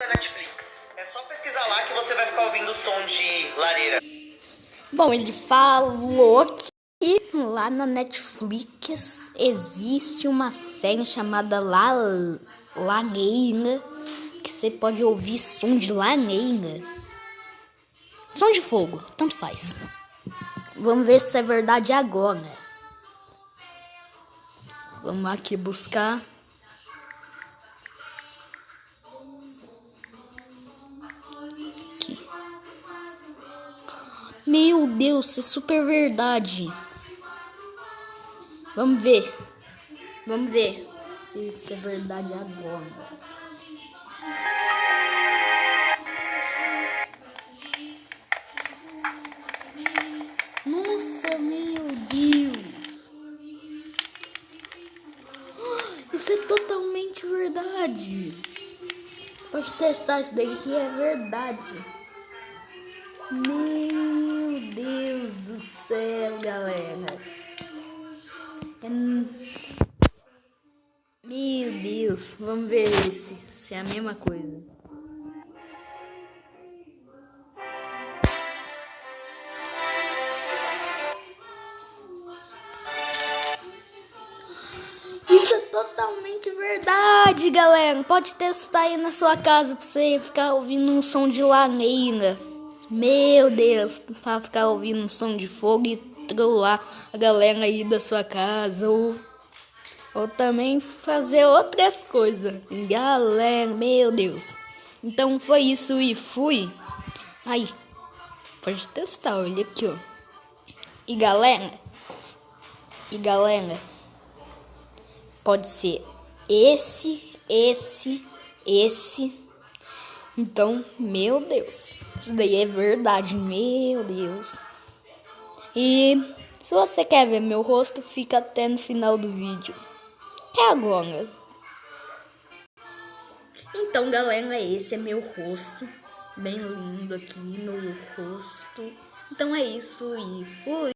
da Netflix. É só pesquisar lá que você vai ficar ouvindo o som de lareira. Bom, ele falou que lá na Netflix existe uma série chamada Lareira, que você pode ouvir som de lareira. Som de fogo, tanto faz. Vamos ver se é verdade agora. Vamos aqui buscar. Aqui. Meu Deus, isso é super verdade. Vamos ver. Vamos ver se isso é verdade agora. Nossa, meu Deus. Isso é totalmente verdade. Pode testar isso daí que é verdade. Meu Deus do céu, galera. Meu Deus. Vamos ver se é a mesma coisa. Isso é totalmente verdade, galera. Pode testar aí na sua casa pra você ficar ouvindo um som de lareira. Meu Deus, pra ficar ouvindo um som de fogo e trollar a galera aí da sua casa. Ou também fazer outras coisas. Galera, meu Deus. Então foi isso e fui. Aí, pode testar, olha aqui, ó. E galera. Pode ser esse. Então, meu Deus. Isso daí é verdade, meu Deus. E se você quer ver meu rosto, fica até no final do vídeo. Até agora. Então, galera, esse é meu rosto. Bem lindo aqui no rosto. Então é isso e fui.